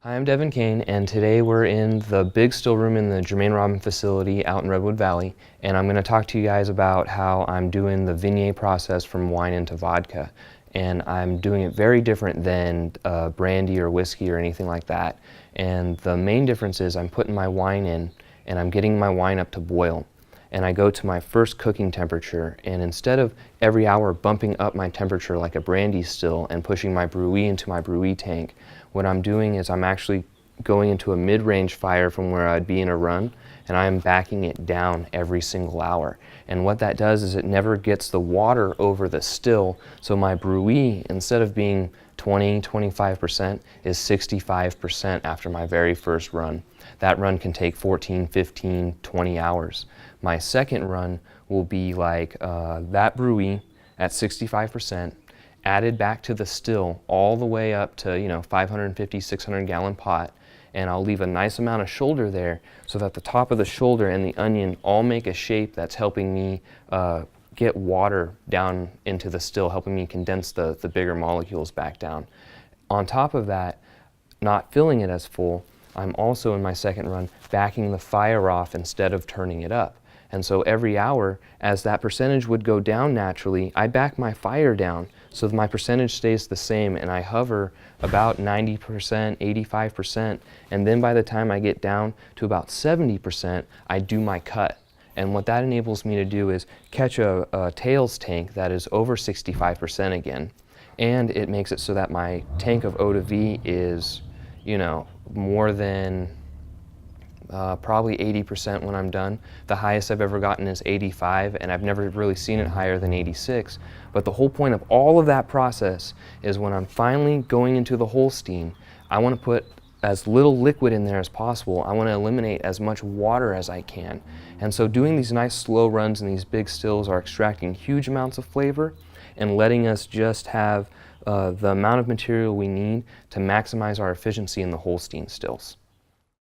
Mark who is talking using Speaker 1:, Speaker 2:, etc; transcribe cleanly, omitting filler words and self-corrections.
Speaker 1: Hi, I'm Devin Kane, and today we're in the big still room in the Jermaine Robin facility out in Redwood Valley, and I'm going to talk to you guys about how I'm doing the viognier process from wine into vodka. And I'm doing it very different than brandy or whiskey or anything like that. And the main difference is I'm putting my wine in, and I'm getting my wine up to boil. And I go to my first cooking temperature, and instead of every hour bumping up my temperature like a brandy still and pushing my brulee into my brulee tank, what I'm doing is I'm actually going into a mid-range fire from where I'd be in a run, and I'm backing it down every single hour. And what that does is it never gets the water over the still, so my brulee, instead of being 25%, is 65% after my very first run. That run can take 14, 15, 20 hours. My second run will be like that brulee at 65%, added back to the still all the way up to 550, 600 gallon pot, and I'll leave a nice amount of shoulder there so that the top of the shoulder and the onion all make a shape that's helping me get water down into the still, helping me condense the bigger molecules back down. On top of that, not filling it as full, I'm also in my second run backing the fire off instead of turning it up. And so every hour, as that percentage would go down naturally, I back my fire down so that my percentage stays the same, and I hover about 90%, 85%, and then by the time I get down to about 70%, I do my cut. And what that enables me to do is catch a tails tank that is over 65% again, and it makes it so that my tank of O to V is, more than probably 80% when I'm done. The highest I've ever gotten is 85, and I've never really seen it higher than 86. But the whole point of all of that process is when I'm finally going into the Holstein, I want to put as little liquid in there as possible. I want to eliminate as much water as I can. And so doing these nice slow runs in these big stills are extracting huge amounts of flavor and letting us just have the amount of material we need to maximize our efficiency in the Holstein stills.